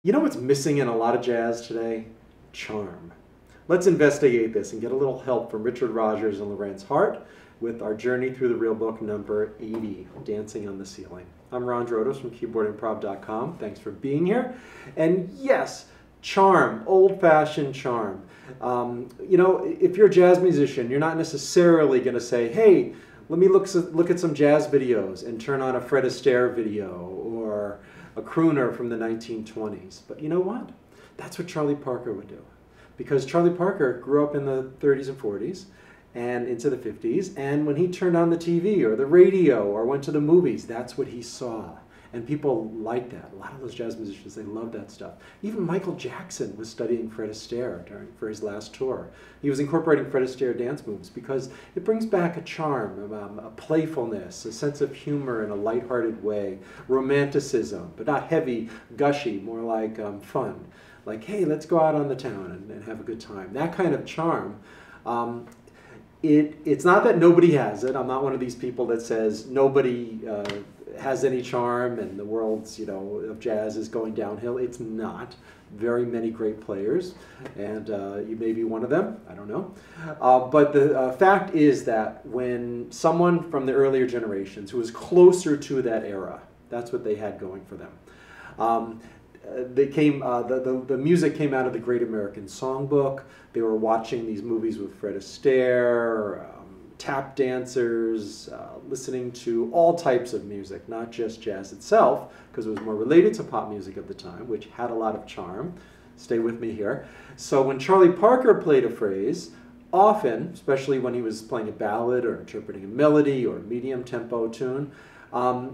You know what's missing in a lot of jazz today? Charm. Let's investigate this and get a little help from Richard Rodgers and Hart with our journey through the real book number 80, Dancing on the Ceiling. I'm Ron Drotos from keyboardimprov.com. Thanks for being here. And yes, charm, old-fashioned charm. You know, if you're a jazz musician, you're not necessarily going to say, hey, let me look at some jazz videos and turn on a Fred Astaire video or a crooner from the 1920s. But you know what? That's what Charlie Parker would do. Because Charlie Parker grew up in the 30s and 40s and into the 50s, and when he turned on the TV or the radio or went to the movies, that's what he saw. And people liked that. A lot of those jazz musicians, they loved that stuff. Even Michael Jackson was studying Fred Astaire for his last tour. He was incorporating Fred Astaire dance moves because it brings back a charm, a playfulness, a sense of humor in a lighthearted way, romanticism, but not heavy, gushy, more like fun. Like, hey, let's go out on the town and have a good time. That kind of charm. It's not that nobody has it. I'm not one of these people that says nobody has any charm and the world's, of jazz is going downhill. It's not. Very many great players, and you may be one of them. I don't know. But the fact is that when someone from the earlier generations who was closer to that era, that's what they had going for them. The music came out of the Great American Songbook. They were watching these movies with Fred Astaire, tap dancers, listening to all types of music, not just jazz itself, because it was more related to pop music at the time, which had a lot of charm. Stay with me here. So when Charlie Parker played a phrase, often, especially when he was playing a ballad or interpreting a melody or a medium tempo tune,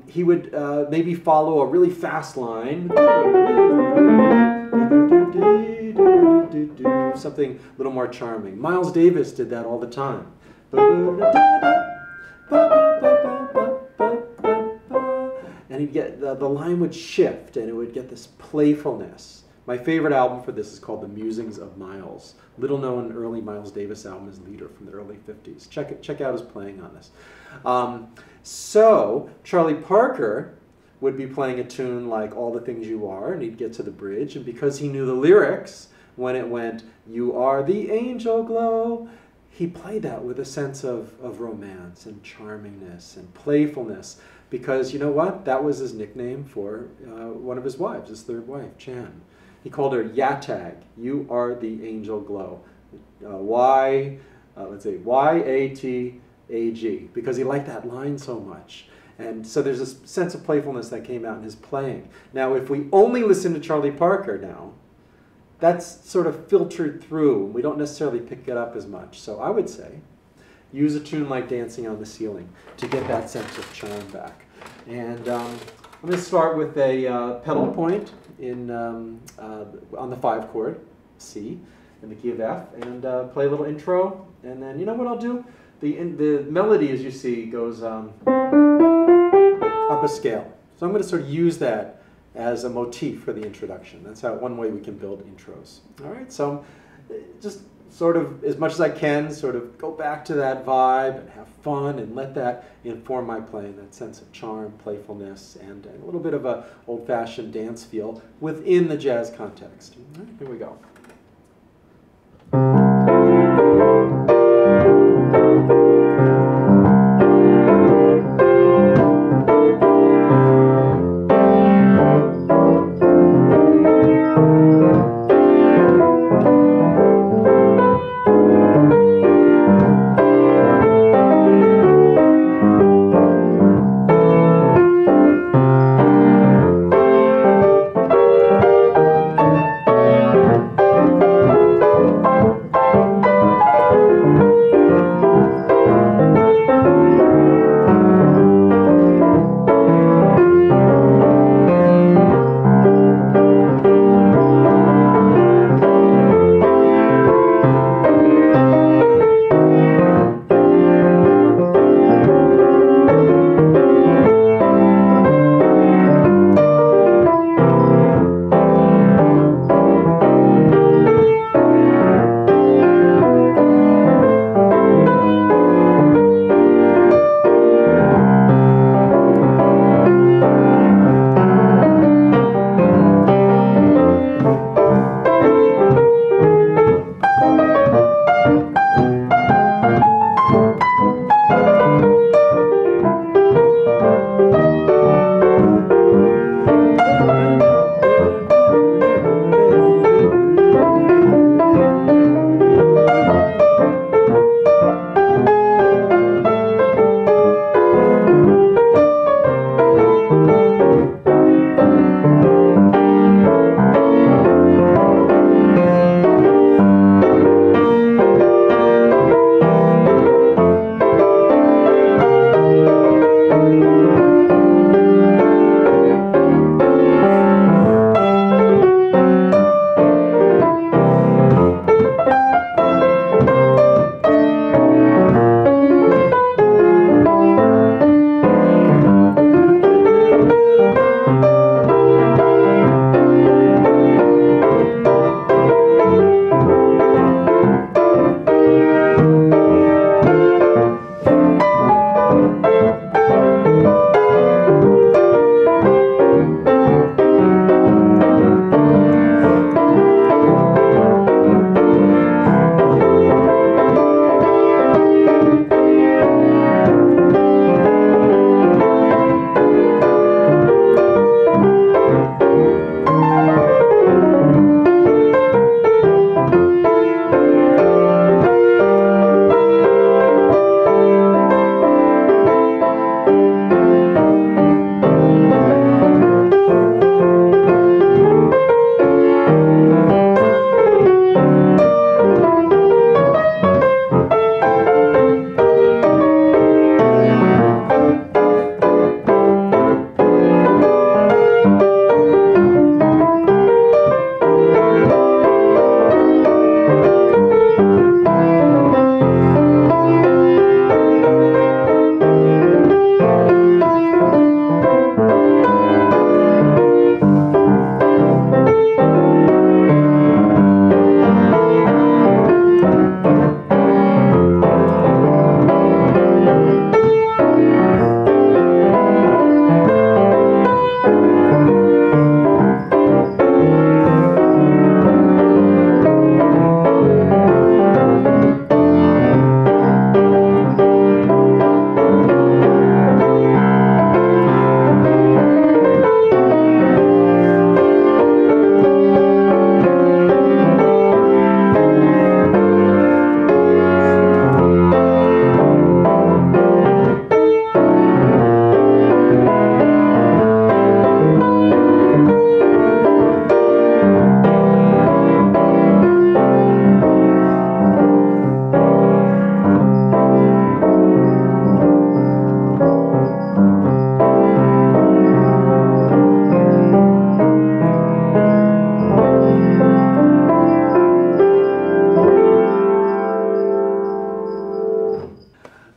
he would maybe follow a really fast line, something a little more charming. Miles Davis did that all the time. And he'd get, the line would shift and it would get this playfulness. My favorite album for this is called The Musings of Miles. Little known early Miles Davis album is Leader from the early 50s. Check out his playing on this. So Charlie Parker would be playing a tune like All the Things You Are, and he'd get to the bridge, and because he knew the lyrics, when it went, you are the angel glow, he played that with a sense of romance and charmingness and playfulness, because you know what? That was his nickname for one of his wives, his third wife, Jan. He called her Yatag, you are the angel glow. Let's say Y-A-T-A-G, because he liked that line so much. And so there's this sense of playfulness that came out in his playing. Now, if we only listen to Charlie Parker now, that's sort of filtered through, and we don't necessarily pick it up as much. So I would say, use a tune like Dancing on the Ceiling to get that sense of charm back. And I'm going to start with a pedal point on the 5 chord, C, in the key of F, and play a little intro. And then, you know what I'll do? The melody, as you see, goes up a scale. So I'm going to sort of use that as a motif for the introduction. That's one way we can build intros. All right, so just sort of, as much as I can, sort of go back to that vibe and have fun and let that inform my playing, that sense of charm, playfulness, and a little bit of a old-fashioned dance feel within the jazz context. All right, here we go.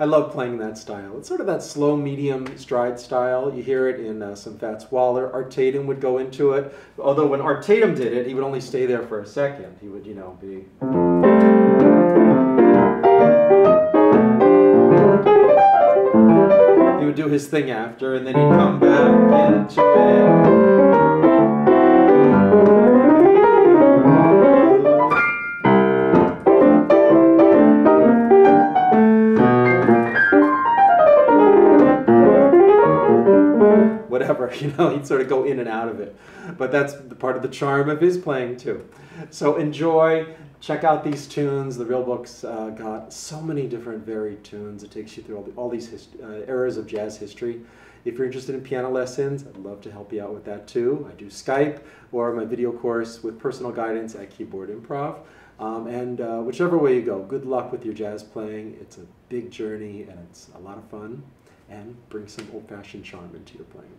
love playing that style. It's sort of that slow, medium stride style. You hear it in some Fats Waller. Art Tatum would go into it. Although when Art Tatum did it, he would only stay there for a second. He would, you know, be... He would do his thing after, and then he'd come back into it. Whatever, you know, he'd sort of go in and out of it. But that's part of the charm of his playing too. So enjoy, check out these tunes. The Real Book's got so many different varied tunes. It takes you through all these eras of jazz history. If you're interested in piano lessons, I'd love to help you out with that too. I do Skype or my video course with personal guidance at Keyboard Improv. Whichever way you go, good luck with your jazz playing. It's a big journey and it's a lot of fun, and bring some old-fashioned charm into your playing.